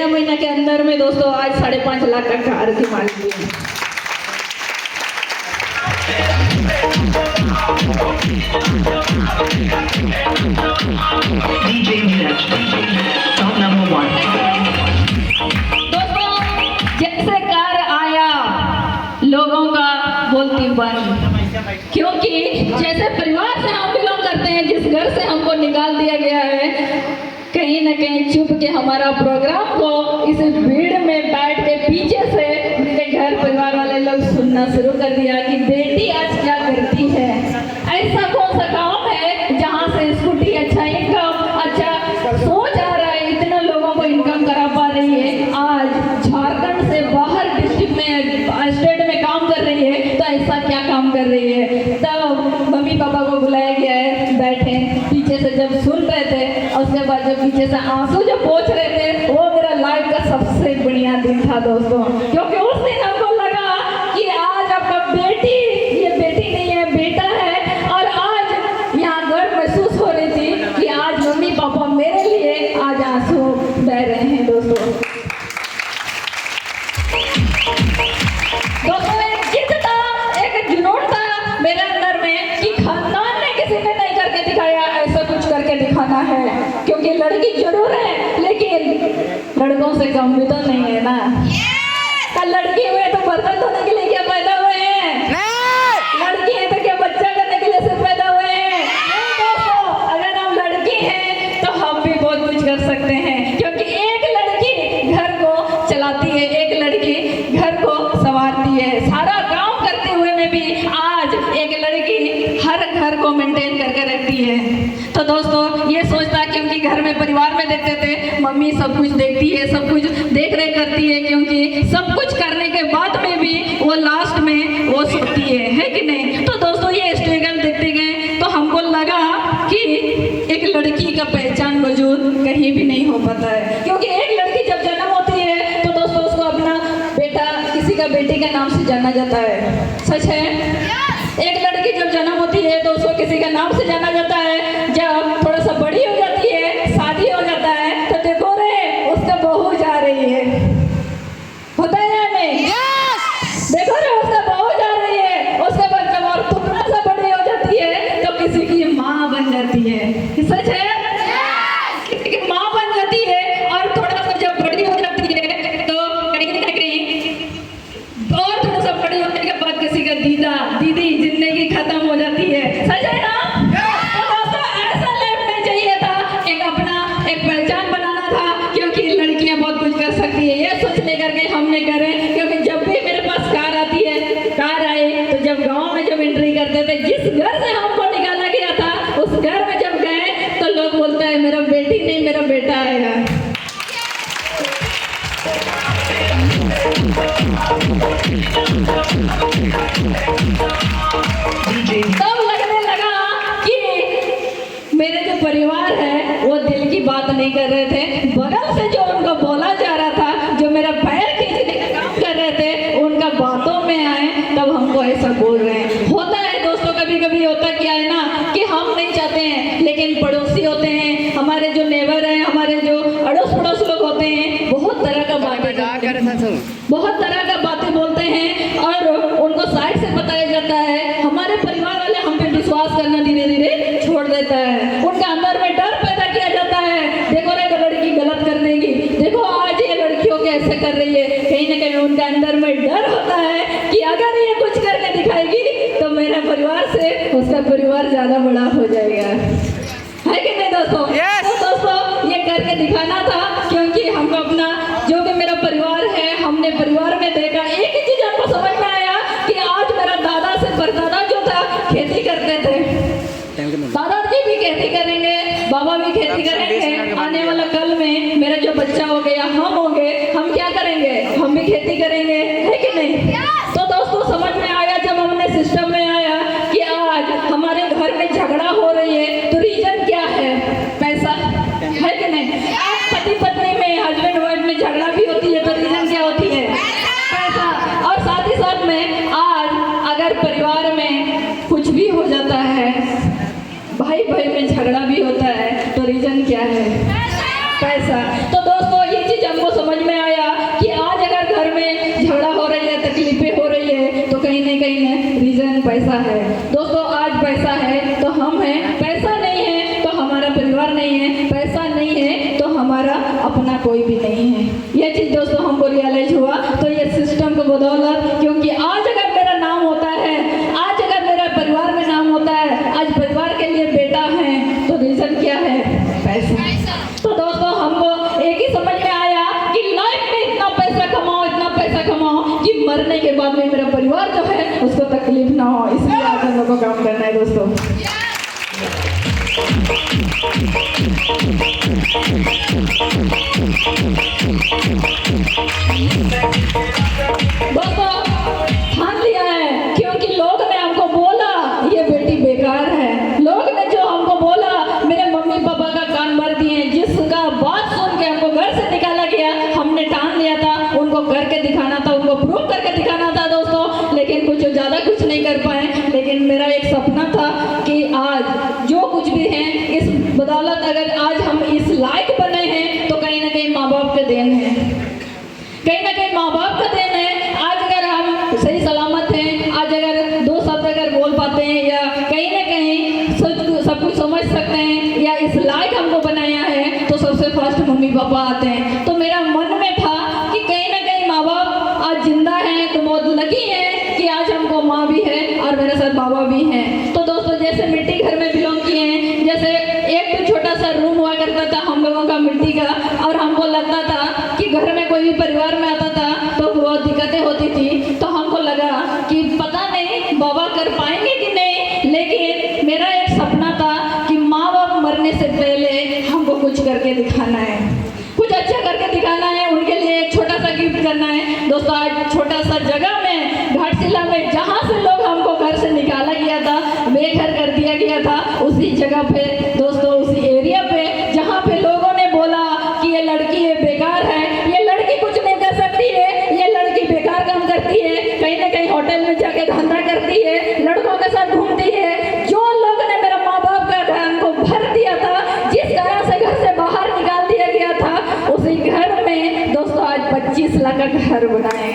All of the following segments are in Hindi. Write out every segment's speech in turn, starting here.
13 महीने के अंदर में दोस्तों आज 5.5 लाख का कार की मालिक है। दोस्तों जैसे कार आया लोगों का बोलती बंद, क्योंकि जैसे परिवार से हम बिलोंग करते हैं, जिस घर से हमको निकाल दिया गया है, कहीं न कहीं चुप के हमारा प्रोग्राम को इस भीड़ में बैठ के पीछे से उनके घर परिवार वाले लोग सुनना शुरू कर दिया कि बेटी आज क्या करती है, ऐसा कौन सा काम है जहाँ से स्कूटी अच्छा इनकम अच्छा सोच आ रहा है, इतने लोगों को इनकम करा पा रही है, आज झारखंड से बाहर डिस्ट्रिक्ट में स्टेट में काम कर रही है, तो ऐसा क्या काम कर रही है। तब मम्मी पापा को बुलाया गया है, बैठे पीछे से जब सुन रहे थे, उसके बाद जब पीछे से आंसू जब पहुंच रहे थे, वो मेरा लाइफ का सबसे बढ़िया दिन था दोस्तों, क्योंकि उस दिन हमको लगा कि आज आपका बेटी, ये बेटी नहीं है बेटा है, और आज यहाँ गर्व महसूस हो रही थी कि आज मम्मी पापा मेरे लिए आज आंसू बह रहे हैं दोस्तों। दोस्तों एक जिद था, एक जुनून था मेरे अंदर में कि खानदान में किसी ने नहीं करके दिखाया, ऐसा कुछ करके दिखाना है, क्योंकि लड़की जरूर है लेकिन लड़कों से कम भी तो नहीं है ना। कल लड़की हुए तो बर्तन धोने के लिए क्या पैदा हुए हैं? लड़की है तो क्या बच्चा करने के लिए सिर्फ पैदा हुए हैं? दोस्तों अगर हम लड़की हैं तो हम भी बहुत कुछ कर सकते हैं, क्योंकि एक लड़की घर को चलाती है, एक लड़की घर को संवारती है, सारा काम करते हुए में भी आज एक लड़की हर घर को मेंटेन करके रखती है। तो दोस्तों ये सोचता, क्योंकि घर में परिवार में देखते थे मम्मी सब कुछ देखती है, सब कुछ देख रेख करती है, क्योंकि सब कुछ करने के बाद में भी वो लास्ट में वो सोती है कि नहीं। तो दोस्तों ये स्ट्रगल देखते गए तो हमको लगा कि एक लड़की का पहचान वजूद कहीं भी नहीं हो पाता है, क्योंकि एक लड़की जब जन्म होती है तो दोस्तों उसको अपना बेटा किसी का बेटी के नाम से जाना जाता है, सच है। एक लड़की जब जन्म होती है तो उसको किसी के नाम से जाना जाता है, जब थोड़ा सा बड़ी हो जाती है, शादी हो जाता है, तो देखो रे उसका बहू जा रही है, होता है या नहीं? देखो रे उसका बहू जा रही है, उसके बाद जब और थोड़ा सा बड़ी हो जाती है तो किसी की माँ बन जाती है, सच है। किसी की माँ बन जाती है, और थोड़ा सा जब बड़ी हो जाती है तो कहीं ना कहीं और थोड़ा सा बड़ी होने के बाद किसी का दीदा दीदी जिंदगी खत्म हो जाती है, सच है ना। तो ऐसा लाइफ नहीं चाहिए था, एक अपना एक पहचान बनाना था, क्योंकि लड़कियां बहुत कुछ कर सकती है, ये सोच लेकर के हमने करे। क्योंकि जब भी मेरे पास कार आती है, कार आई तो जब गांव में जब एंट्री करते थे, जिस घर से हमको निकाला गया था उस घर में जब गए तो लोग बोलते हैं मेरा बेटी नहीं मेरा बेटा आएगा। तब लगने लगा कि मेरे जो परिवार है वो दिल की बात नहीं कर रहे थे, बगल से जो उनको बोला जा रहा था, जो मेरा पैर खींचने का काम कर रहे थे, उनका बातों में आए तब हमको ऐसा बोल रहे हैं। होता है दोस्तों, कभी कभी होता क्या है ना कि हम नहीं चाहते हैं, लेकिन पड़ोसी होते हैं, हमारे जो नेबर हैं, हमारे जो अड़ोस पड़ोस लोग होते हैं, बहुत तरह का बातें बोलते हैं, और उनको साइड से बताया जाता है। हमारे परिवार वाले हम पे विश्वास करना धीरे धीरे छोड़ देता है, उनके अंदर में डर पैदा किया जाता है, देखो रे लड़की गलत कर देगी, देखो आज ये लड़कियों के ऐसे कर रही है, कहीं ना कहीं उनके अंदर में डर होता है कि अगर ये कुछ करके दिखाएगी तो मेरे परिवार से उसका परिवार ज्यादा बड़ा हो जाएगा, है कि नहीं दोस्तों। तो दोस्तों ये करके दिखाना था, क्योंकि हमको अपना जो भी मेरा परिवार है, हमने परिवार में देखा, एक ही चीज हमको समझ में आया कि आज मेरा दादा से परदादा जो था खेती करते थे, दादाजी भी खेती करेंगे, बाबा भी खेती करेंगे, आने वाला कल में मेरा जो बच्चा हो गया हम होंगे, हम क्या करेंगे, हम भी खेती करेंगे, है कि नहीं। तो दोस्तों समझ में आया जब हमने सिस्टम में आया कि आज हमारे घर में झगड़ा हो रही है, तो रीजन क्या है, पैसा, है कि नहीं। आज पति पत्नी में, हस्बैंड वाइफ में झगड़ा भी होती है तो रीजन क्या होती है, पैसा। और साथ ही साथ में आज अगर परिवार में कुछ भी हो जाता है, भाई भाई में झगड़ा भी होता है, तो रीजन क्या है, पैसा। तो दोस्तों ये चीज हमको समझ दिन पैसा है। दोस्तों आज पैसा है तो हम हैं, पैसा नहीं है तो हमारा परिवार नहीं है, पैसा नहीं है तो हमारा अपना कोई भी नहीं है। ये चीज़ दोस्तों हमको रियलाइज हुआ। तो ये सिस्टम को बदौलत, क्योंकि आज अगर मेरा नाम होता है, आज अगर मेरा परिवार में नाम होता है, आज परिवार के लिए बेटा है, तो रीज़न क्या है? पैसा। तो दोस्तों हमको एक ही समझ में आया कि लाइफ में इतना पैसा कमाओ, इतना पैसा कमाओ कि मरने के बाद में मेरा परिवार जो है उसको तकलीफ ना हो। इसलिए आज हम लोग को काम करना है दोस्तों। दोस्तों ठान लिया है, क्योंकि लोग ने हमको बोला ये बेटी बेकार है, लोग ने जो हमको बोला, मेरे मम्मी पापा का कान भर दिए, जिसका बात सुन के हमको घर से निकाला गया, हमने ठान लिया था उनको करके दिखाना था, उनको प्रूव करके दिखाना था दोस्तों। लेकिन कुछ ज़्यादा कुछ नहीं कर पाए। लेकिन मेरा एक सपना था कि आज जो कुछ भी है इस बदौलत अगर आज हम इस लायक बने हैं तो कहीं ना कहीं माँ बाप का देन है, कहीं ना कहीं माँ बाप का देन है। आज अगर हम सही सलामत हैं, आज अगर दो शब्द अगर बोल पाते हैं या कहीं ना कहीं सब कुछ समझ सकते हैं या इस लायक हमको बनाया है, तो सबसे फर्स्ट मम्मी पापा आते हैं। तो मेरा मन में था कि कहीं ना कहीं माँ बाप आज जिंदा हैं तो बहुत लकी है कि आज हमको माँ भी है और मेरे साथ बाबा भी हैं। तो दोस्तों जैसे मिट्टी घर में बिलोंग किए हैं, जैसे एक तो छोटा सा रूम हुआ करता था हम लोगों का मिट्टी का, और हमको लगता था कि घर में कोई भी परिवार में आता था तो बहुत दिक्कतें होती थी। तो हमको लगा कि पता नहीं बाबा कर पाएंगे कि नहीं, लेकिन मेरा एक सपना था कि माँ बाप मरने से पहले हमको कुछ करके दिखाना है, कुछ अच्छा करके दिखाना है, उनके लिए एक छोटा सा गिफ्ट करना है। दोस्तों आज छोटा सा जगह में घाटशिला में जहाँ से लोग हमको घर से निकाला गया था, बेघर कर दिया गया था, उसी जगह पे दोस्तों, उसी एरिया पे जहाँ पे लोगों ने बोला कि ये लड़की ये बेकार है, ये लड़की कुछ नहीं कर सकती है, ये लड़की बेकार काम करती है, कहीं ना कहीं होटल में जाके धंधा करती है, लड़कों के साथ घूमती है। जो लोग ने मेरा माँ बाप का घर को भर दिया था, जिस तरह से घर से बाहर निकाल दिया गया था, उसी घर में दोस्तों आज 25 लाख का घर बनाए।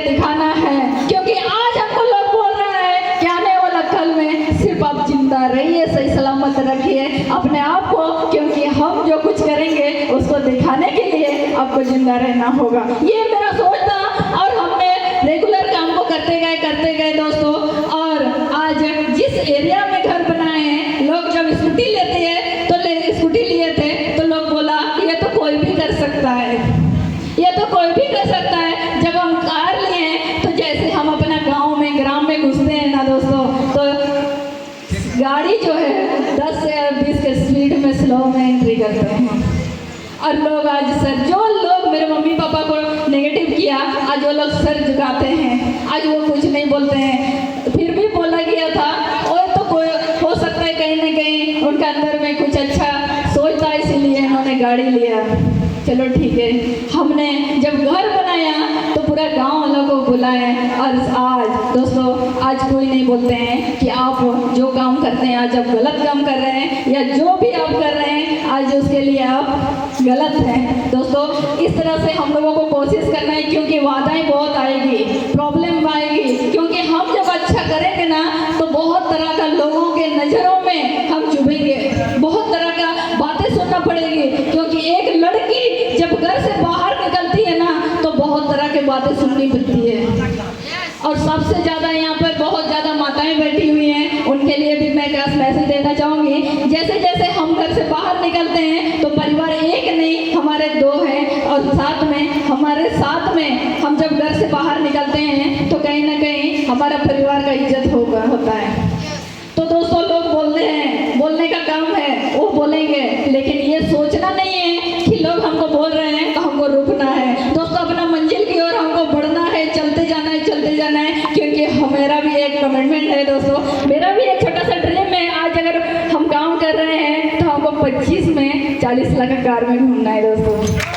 दिखाना है, क्योंकि आज हमको लोग बोल रहे हैं कि आने वाला कल में सिर्फ आप जिंदा रहिए, सही सलामत रखिए अपने आप को, क्योंकि हम जो कुछ करेंगे उसको दिखाने के लिए आपको जिंदा रहना होगा। ये मेरा सोच था और हमने रेगुलर काम को करते गए दोस्तों। और आज जिस एरिया में घर बनाए हैं, लोग जब स्कूटी लेते हैं तो स्कूटी लिए थे तो लोग बोला ये तो कोई भी कर सकता है, ये तो कोई भी कर सकता है। जब हम कार लिए तो जैसे हम अपना ग्राम में घुसते हैं ना दोस्तों, तो गाड़ी जो है 10 से 20 के स्पीड में स्लो में एंट्री करते हैं। और लोग आज सर, जो लोग मेरे मम्मी पापा को नेगेटिव किया, आज वो लोग सर झुकाते हैं, आज वो कुछ नहीं बोलते हैं। फिर भी बोला गया था और तो कोई हो सकता है कहीं ना कहीं उनके अंदर में कुछ अच्छा सोच था, इसीलिए उन्होंने गाड़ी लिया। चलो ठीक है, हमने जब घर बनाया तो पूरा गांव वालों को बुलाया। और आज दोस्तों आज कोई नहीं बोलते हैं कि आप जो काम करते हैं आज आप गलत काम कर रहे हैं, या जो भी आप कर रहे हैं आज उसके लिए आप गलत हैं। दोस्तों इस तरह से हम लोगों को कोशिश करना है, क्योंकि बाधाएं बहुत आएगी, प्रॉब्लम आएगी, क्योंकि हम जब अच्छा करेंगे ना तो बहुत तरह का लोगों के नज़रों में हम चुभेंगे, बहुत तरह का बातें सुनना पड़ेगी। क्योंकि एक लड़की जब घर से बाहर निकलती है ना तो बहुत तरह की बातें सुननी पड़ती है। और सबसे ज़्यादा यहाँ पर बहुत ज़्यादा माताएं बैठी हुई हैं, उनके लिए भी मैं खास मैसेज देना चाहूँगी। जैसे जैसे हम घर से बाहर निकलते हैं तो परिवार एक नहीं हमारे 2 हैं, और हमारे साथ में हम जब घर से बाहर निकलते हैं तो कहीं ना कहीं हमारा परिवार का इज्जत होता है। तो दोस्तों लोग बोलते हैं, बोलने का काम है, वो बोलेंगे, लेकिन ये सोचना नहीं है कि लोग हमको बोल रहे हैं तो हमको रुकना है। दोस्तों अपना मंजिल की ओर हमको बढ़ना है, चलते जाना है, क्योंकि मेरा भी एक कमिटमेंट है दोस्तों, मेरा भी एक छोटा सा ड्रीम है। आज अगर हम काम कर रहे हैं तो हमको 25 में 40 लाख का कार में घूमना है दोस्तों।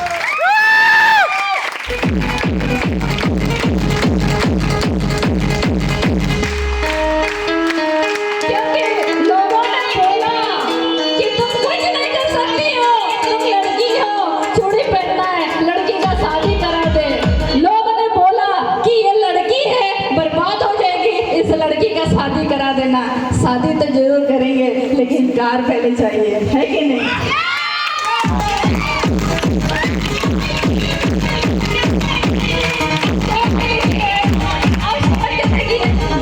क्योंकि लोगों ने बोला का शादी करा देना। शादी तो जरूर करेंगे लेकिन कार पहले चाहिए, है कि नहीं?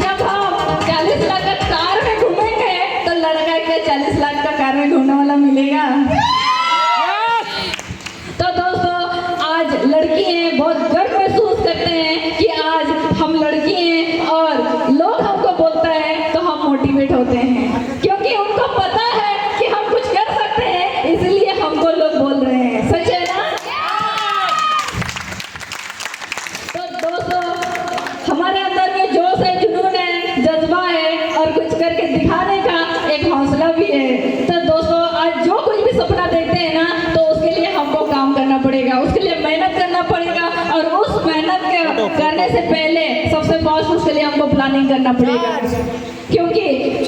जब हम 40 लाख का कार में घूमेंगे तो लड़का क्या 40 लाख का कार में घूमने वाला मिलेगा? तो दोस्तों, आज लड़की हैं बहुत गर्व महसूस करते हैं कि आज हम लड़की हैं और लोग हमको बोलता है तो हम मोटिवेट होते हैं, क्योंकि उनको पता है कि हम कुछ कर सकते हैं, इसलिए हमको लोग बोल रहे हैं। सच है ना? तो दोस्तों, हमारे अंदर में जोश है, जुनून है, जज्बा है और कुछ करके दिखाने का एक हौसला भी है। तो दोस्तों, आज जो कुछ भी सपना देखते हैं ना, तो उसके लिए हमको काम करना पड़ेगा, उसके लिए मेहनत करना पड़ेगा और उस मेहनत करने से पहले सबसे फर्स्ट उसके लिए हमको प्लानिंग करना पड़ेगा, क्योंकि